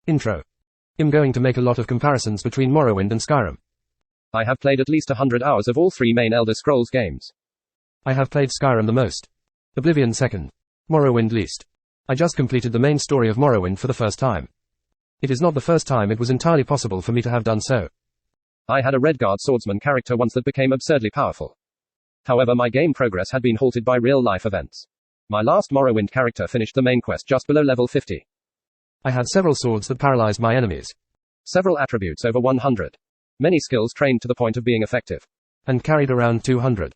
Intro. I'm going to make a lot of comparisons between Morrowind and Skyrim. I have played at least 100 hours of all three main Elder Scrolls games. I have played Skyrim the most. Oblivion second. Morrowind least. I just completed the main story of Morrowind for the first time. It is not the first time it was entirely possible for me to have done so. I had a Redguard swordsman character once that became absurdly powerful. However, my game progress had been halted by real-life events. My last Morrowind character finished the main quest just below level 50. I had several swords that paralyzed my enemies. Several attributes over 100. Many skills trained to the point of being effective. And carried around 200.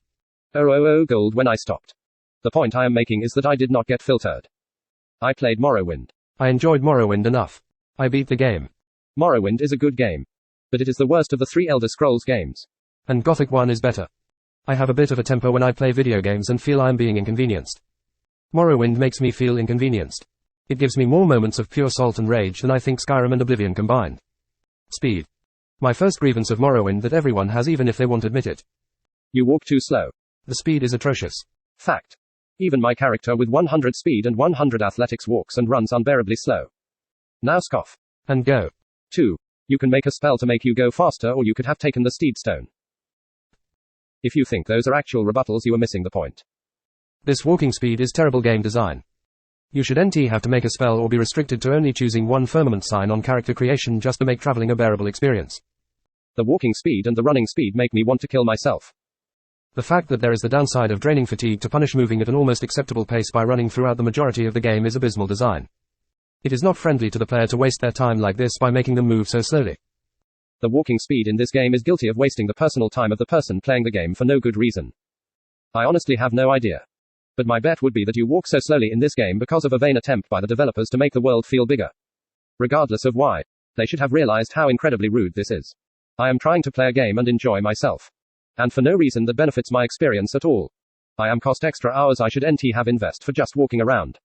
Gold when I stopped. The point I am making is that I did not get filtered. I played Morrowind. I enjoyed Morrowind enough. I beat the game. Morrowind is a good game. But it is the worst of the three Elder Scrolls games. And Gothic 1 is better. I have a bit of a temper when I play video games and feel I am being inconvenienced. Morrowind makes me feel inconvenienced. It gives me more moments of pure salt and rage than I think Skyrim and Oblivion combined. Speed. My first grievance of Morrowind that everyone has even if they won't admit it. You walk too slow. The speed is atrocious. Fact. Even my character with 100 speed and 100 athletics walks and runs unbearably slow. Now scoff. And go. 2. You can make a spell to make you go faster, or you could have taken the Steed Stone. If you think those are actual rebuttals, you are missing the point. This walking speed is terrible game design. You should have to make a spell or be restricted to only choosing one firmament sign on character creation just to make traveling a bearable experience. The walking speed and the running speed make me want to kill myself. The fact that there is the downside of draining fatigue to punish moving at an almost acceptable pace by running throughout the majority of the game is abysmal design. It is not friendly to the player to waste their time like this by making them move so slowly. The walking speed in this game is guilty of wasting the personal time of the person playing the game for no good reason. I honestly have no idea. But my bet would be that you walk so slowly in this game because of a vain attempt by the developers to make the world feel bigger. Regardless of why, they should have realized how incredibly rude this is. I am trying to play a game and enjoy myself. And for no reason that benefits my experience at all. I am cost extra hours I should have invest for just walking around.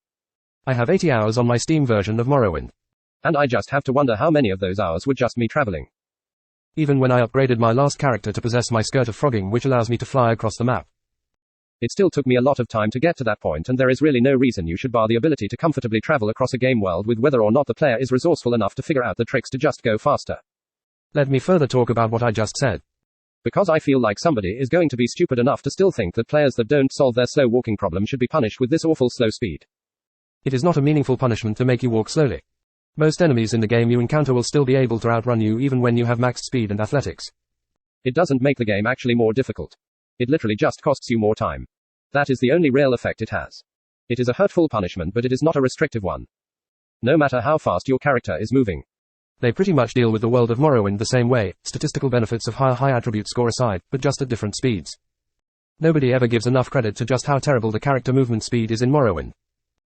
I have 80 hours on my Steam version of Morrowind. And I just have to wonder how many of those hours were just me traveling. Even when I upgraded my last character to possess my skirt of frogging, which allows me to fly across the map. It still took me a lot of time to get to that point, and there is really no reason you should bar the ability to comfortably travel across a game world with whether or not the player is resourceful enough to figure out the tricks to just go faster. Let me further talk about what I just said. Because I feel like somebody is going to be stupid enough to still think that players that don't solve their slow walking problem should be punished with this awful slow speed. It is not a meaningful punishment to make you walk slowly. Most enemies in the game you encounter will still be able to outrun you even when you have maxed speed and athletics. It doesn't make the game actually more difficult. It literally just costs you more time. That is the only real effect it has. It is a hurtful punishment, but it is not a restrictive one. No matter how fast your character is moving. They pretty much deal with the world of Morrowind the same way, statistical benefits of high attribute score aside, but just at different speeds. Nobody ever gives enough credit to just how terrible the character movement speed is in Morrowind.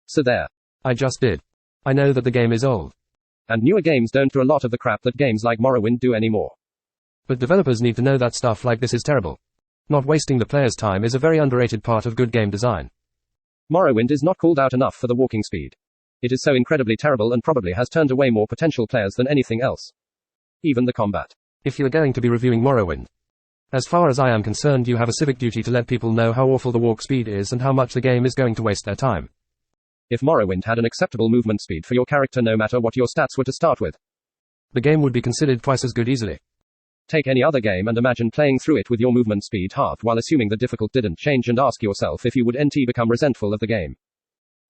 So there. I just did. I know that the game is old. And newer games don't do a lot of the crap that games like Morrowind do anymore. But developers need to know that stuff like this is terrible. Not wasting the player's time is a very underrated part of good game design. Morrowind is not called out enough for the walking speed. It is so incredibly terrible and probably has turned away more potential players than anything else. Even the combat. If you're going to be reviewing Morrowind, as far as I am concerned, you have a civic duty to let people know how awful the walk speed is and how much the game is going to waste their time. If Morrowind had an acceptable movement speed for your character no matter what your stats were to start with, the game would be considered twice as good easily. Take any other game and imagine playing through it with your movement speed halved while assuming the difficult didn't change, and ask yourself if you would become resentful of the game.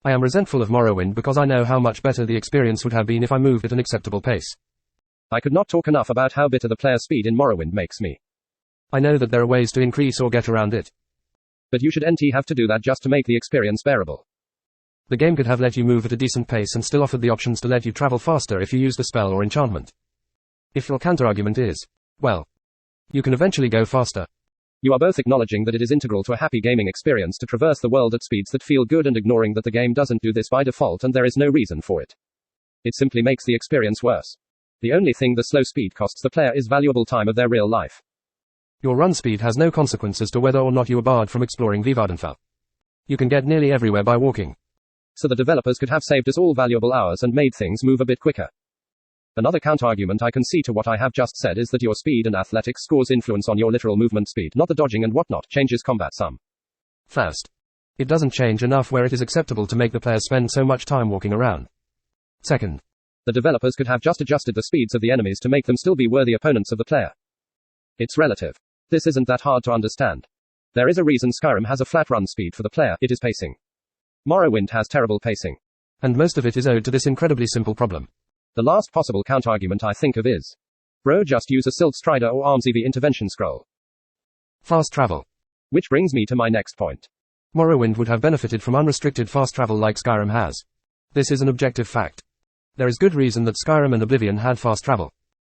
I am resentful of Morrowind because I know how much better the experience would have been if I moved at an acceptable pace. I could not talk enough about how bitter the player speed in Morrowind makes me. I know that there are ways to increase or get around it. But you should have to do that just to make the experience bearable. The game could have let you move at a decent pace and still offered the options to let you travel faster if you used a spell or enchantment. If your counterargument is, well, you can eventually go faster. You are both acknowledging that it is integral to a happy gaming experience to traverse the world at speeds that feel good and ignoring that the game doesn't do this by default and there is no reason for it. It simply makes the experience worse. The only thing the slow speed costs the player is valuable time of their real life. Your run speed has no consequence as to whether or not you are barred from exploring Vivardenfell. You can get nearly everywhere by walking. So the developers could have saved us all valuable hours and made things move a bit quicker. Another counterargument I can see to what I have just said is that your speed and athletics scores influence on your literal movement speed, not the dodging and whatnot changes combat some. First, it doesn't change enough where it is acceptable to make the player spend so much time walking around. Second, The developers could have just adjusted the speeds of the enemies to make them still be worthy opponents of the player. It's relative. This isn't that hard to understand. There is a reason Skyrim has a flat run speed for the player, it is pacing. Morrowind has terrible pacing. And most of it is owed to this incredibly simple problem. The last possible counterargument I think of is, bro, just use a Silt Strider or Arms EV intervention scroll. Fast travel. Which brings me to my next point. Morrowind would have benefited from unrestricted fast travel like Skyrim has. This is an objective fact. There is good reason that Skyrim and Oblivion had fast travel.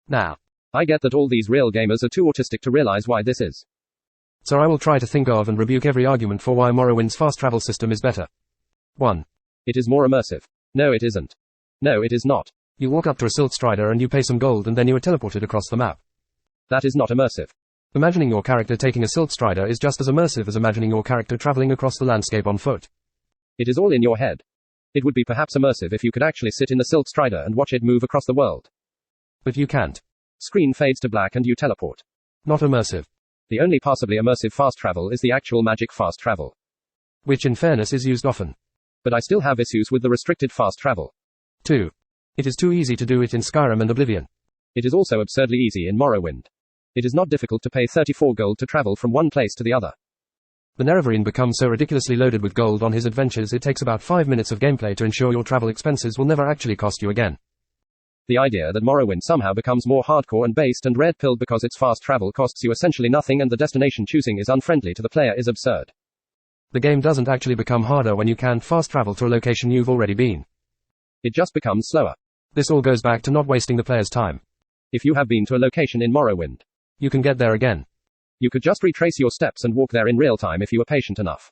Now, I get that all these real gamers are too autistic to realize why this is. So I will try to think of and rebuke every argument for why Morrowind's fast travel system is better. 1. It is more immersive. No, it isn't. No, it is not. You walk up to a Silt Strider and you pay some gold and then you are teleported across the map. That is not immersive. Imagining your character taking a Silt Strider is just as immersive as imagining your character traveling across the landscape on foot. It is all in your head. It would be perhaps immersive if you could actually sit in the Silt Strider and watch it move across the world. But you can't. Screen fades to black and you teleport. Not immersive. The only possibly immersive fast travel is the actual magic fast travel. Which in fairness is used often. But I still have issues with the restricted fast travel. 2. It is too easy to do it in Skyrim and Oblivion. It is also absurdly easy in Morrowind. It is not difficult to pay 34 gold to travel from one place to the other. The Nerevarine becomes so ridiculously loaded with gold on his adventures it takes about 5 minutes of gameplay to ensure your travel expenses will never actually cost you again. The idea that Morrowind somehow becomes more hardcore and based and red-pilled because its fast travel costs you essentially nothing and the destination choosing is unfriendly to the player is absurd. The game doesn't actually become harder when you can't fast travel to a location you've already been. It just becomes slower. This all goes back to not wasting the player's time. If you have been to a location in Morrowind, you can get there again. You could just retrace your steps and walk there in real time if you were patient enough.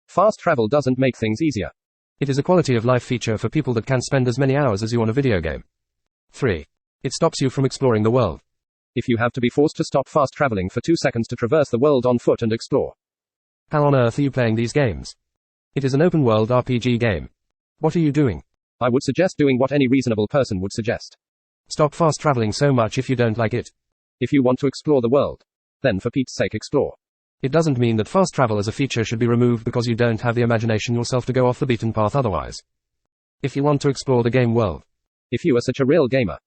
Fast travel doesn't make things easier. It is a quality of life feature for people that can spend as many hours as you on a video game. 3. It stops you from exploring the world. If you have to be forced to stop fast traveling for 2 seconds to traverse the world on foot and explore. How on earth are you playing these games? It is an open world RPG game. What are you doing? I would suggest doing what any reasonable person would suggest. Stop fast traveling so much if you don't like it. If you want to explore the world, then for Pete's sake explore. It doesn't mean that fast travel as a feature should be removed because you don't have the imagination yourself to go off the beaten path otherwise. If you want to explore the game world. If you are such a real gamer,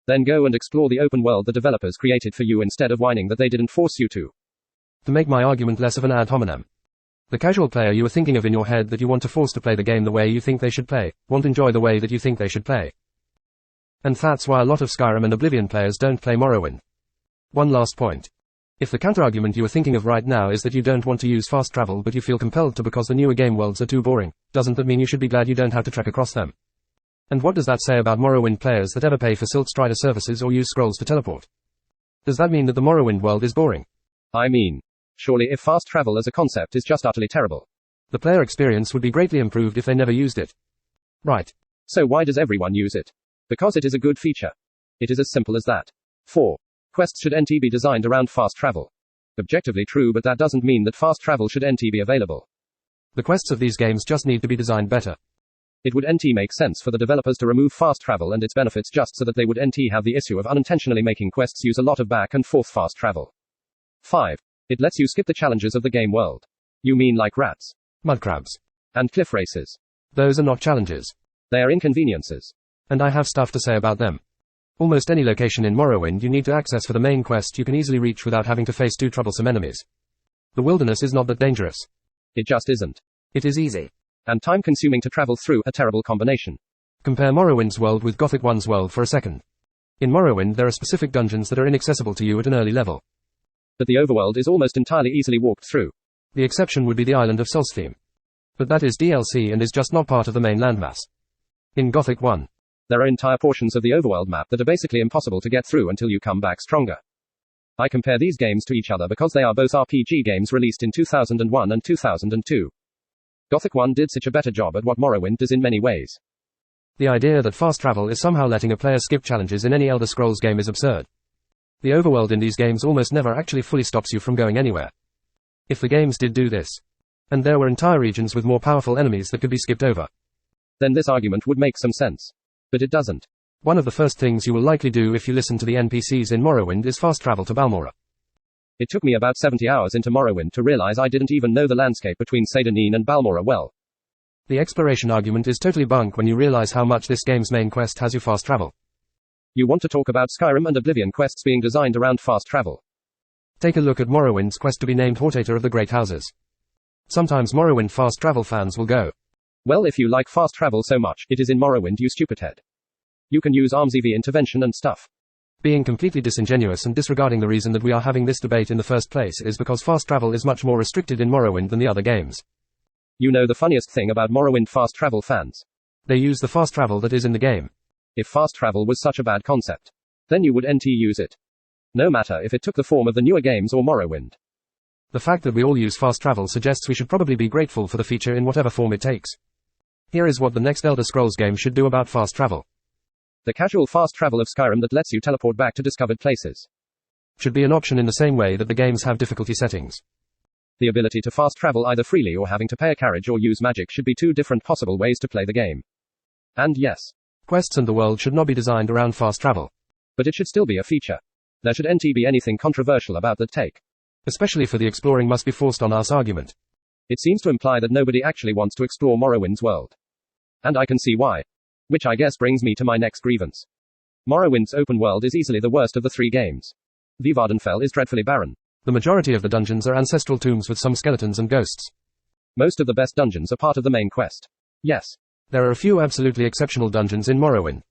then go and explore the open world the developers created for you instead of whining that they didn't force you to. To make my argument less of an ad hominem. The casual player you are thinking of in your head that you want to force to play the game the way you think they should play, won't enjoy the way that you think they should play. And that's why a lot of Skyrim and Oblivion players don't play Morrowind. One last point. If the counterargument you are thinking of right now is that you don't want to use fast travel but you feel compelled to because the newer game worlds are too boring, doesn't that mean you should be glad you don't have to trek across them? And what does that say about Morrowind players that ever pay for Silt Strider services or use scrolls to teleport? Does that mean that the Morrowind world is boring? I mean, surely if fast travel as a concept is just utterly terrible, the player experience would be greatly improved if they never used it. Right. So why does everyone use it? Because it is a good feature. It is as simple as that. 4. Quests should NT be designed around fast travel. Objectively true, but that doesn't mean that fast travel should NT be available. The quests of these games just need to be designed better. It would NT make sense for the developers to remove fast travel and its benefits just so that they would NT have the issue of unintentionally making quests use a lot of back and forth fast travel. 5. It lets you skip the challenges of the game world. You mean like rats, mud crabs, and cliff races? Those are not challenges. They are inconveniences. And I have stuff to say about them. Almost any location in Morrowind you need to access for the main quest you can easily reach without having to face 2 troublesome enemies. The wilderness is not that dangerous. It just isn't. It is easy. And time-consuming to travel through, a terrible combination. Compare Morrowind's world with Gothic 1's world for a second. In Morrowind there are specific dungeons that are inaccessible to you at an early level. But the overworld is almost entirely easily walked through. The exception would be the island of Solstheim. But that is DLC and is just not part of the main landmass. In Gothic 1, there are entire portions of the overworld map that are basically impossible to get through until you come back stronger. I compare these games to each other because they are both RPG games released in 2001 and 2002. Gothic 1 did such a better job at what Morrowind does in many ways. The idea that fast travel is somehow letting a player skip challenges in any Elder Scrolls game is absurd. The overworld in these games almost never actually fully stops you from going anywhere. If the games did do this, and there were entire regions with more powerful enemies that could be skipped over, then this argument would make some sense. But it doesn't. One of the first things you will likely do if you listen to the NPCs in Morrowind is fast travel to Balmora. It took me about 70 hours into Morrowind to realize I didn't even know the landscape between Seyda Neen and Balmora well. The exploration argument is totally bunk when you realize how much this game's main quest has you fast travel. You want to talk about Skyrim and Oblivion quests being designed around fast travel. Take a look at Morrowind's quest to be named Hortator of the Great Houses. Sometimes Morrowind fast travel fans will go, well, if you like fast travel so much, it is in Morrowind, you stupid head. You can use arms EV intervention and stuff. Being completely disingenuous and disregarding the reason that we are having this debate in the first place is because fast travel is much more restricted in Morrowind than the other games. You know the funniest thing about Morrowind fast travel fans? They use the fast travel that is in the game. If fast travel was such a bad concept, then you would use it. No matter if it took the form of the newer games or Morrowind. The fact that we all use fast travel suggests we should probably be grateful for the feature in whatever form it takes. Here is what the next Elder Scrolls game should do about fast travel. The casual fast travel of Skyrim that lets you teleport back to discovered places should be an option in the same way that the games have difficulty settings. The ability to fast travel either freely or having to pay a carriage or use magic should be two different possible ways to play the game. And yes, quests and the world should not be designed around fast travel. But it should still be a feature. There should be anything controversial about that take. Especially for the exploring must be forced on us argument. It seems to imply that nobody actually wants to explore Morrowind's world. And I can see why. Which I guess brings me to my next grievance. Morrowind's open world is easily the worst of the three games. Vvardenfell is dreadfully barren. The majority of the dungeons are ancestral tombs with some skeletons and ghosts. Most of the best dungeons are part of the main quest. Yes. There are a few absolutely exceptional dungeons in Morrowind.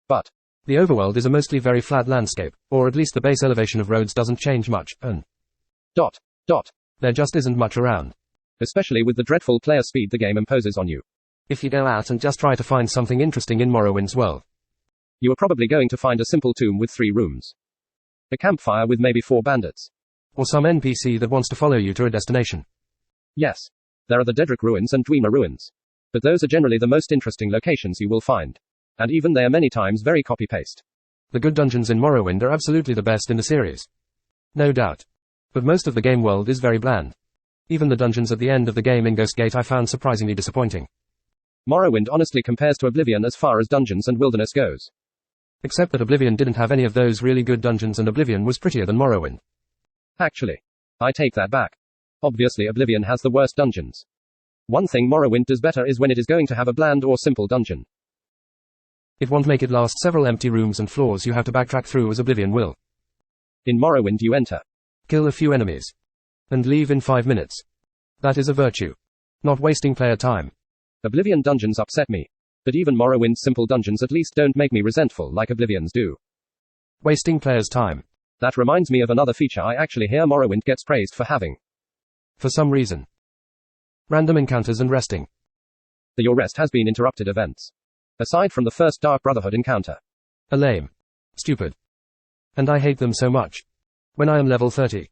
But the overworld is a mostly very flat landscape, or at least the base elevation of roads doesn't change much, and there just isn't much around. Especially with the dreadful player speed the game imposes on you. If you go out and just try to find something interesting in Morrowind's world, you are probably going to find a simple tomb with 3 rooms. A campfire with maybe 4 bandits. Or some NPC that wants to follow you to a destination. Yes. There are the Dedrick ruins and Dwemer ruins. But those are generally the most interesting locations you will find. And even they are many times very copy-paste. The good dungeons in Morrowind are absolutely the best in the series. No doubt. But most of the game world is very bland. Even the dungeons at the end of the game in Ghostgate I found surprisingly disappointing. Morrowind honestly compares to Oblivion as far as dungeons and wilderness goes. Except that Oblivion didn't have any of those really good dungeons and Oblivion was prettier than Morrowind. Actually, I take that back. Obviously Oblivion has the worst dungeons. One thing Morrowind does better is when it is going to have a bland or simple dungeon. It won't make it last several empty rooms and floors you have to backtrack through as Oblivion will. In Morrowind you enter, kill a few enemies, and leave in 5 minutes. That is a virtue. Not wasting player time. Oblivion dungeons upset me. But even Morrowind's simple dungeons at least don't make me resentful like Oblivion's do. Wasting players' time. That reminds me of another feature I actually hear Morrowind gets praised for having. For some reason. Random encounters and resting. Your rest has been interrupted events. Aside from the first Dark Brotherhood encounter. Are lame. Stupid. And I hate them so much. When I am level 30.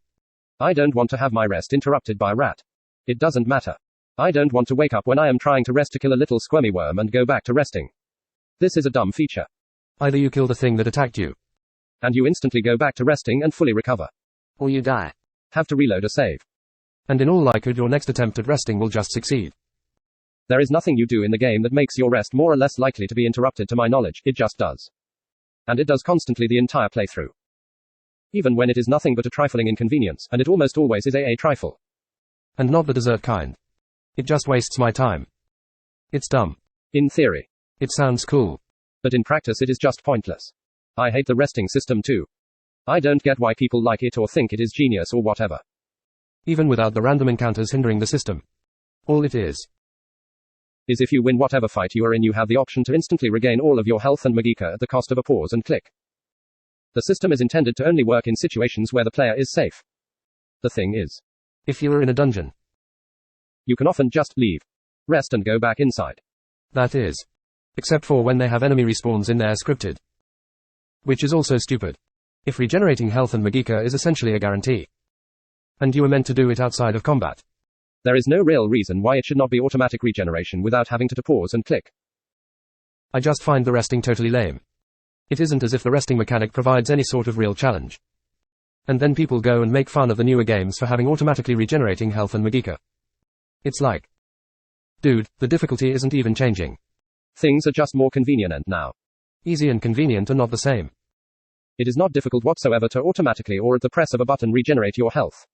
I don't want to have my rest interrupted by a rat. It doesn't matter. I don't want to wake up when I am trying to rest to kill a little squirmy worm and go back to resting. This is a dumb feature. Either you kill the thing that attacked you, and you instantly go back to resting and fully recover. Or you die. Have to reload a save. And in all likelihood your next attempt at resting will just succeed. There is nothing you do in the game that makes your rest more or less likely to be interrupted to my knowledge, it just does. And it does constantly the entire playthrough. Even when it is nothing but a trifling inconvenience, and it almost always is a trifle. And not the dessert kind. It just wastes my time. It's dumb. In theory. It sounds cool. But in practice it is just pointless. I hate the resting system too. I don't get why people like it or think it is genius or whatever. Even without the random encounters hindering the system. All it is if you win whatever fight you are in you have the option to instantly regain all of your health and magicka at the cost of a pause and click. The system is intended to only work in situations where the player is safe. The thing is, if you are in a dungeon, you can often just leave, rest and go back inside. That is. Except for when they have enemy respawns in there scripted. Which is also stupid. If regenerating health and magicka is essentially a guarantee. And you are meant to do it outside of combat. There is no real reason why it should not be automatic regeneration without having to pause and click. I just find the resting totally lame. It isn't as if the resting mechanic provides any sort of real challenge. And then people go and make fun of the newer games for having automatically regenerating health and magicka. It's like, dude, the difficulty isn't even changing. Things are just more convenient now. Easy and convenient are not the same. It is not difficult whatsoever to automatically or at the press of a button regenerate your health.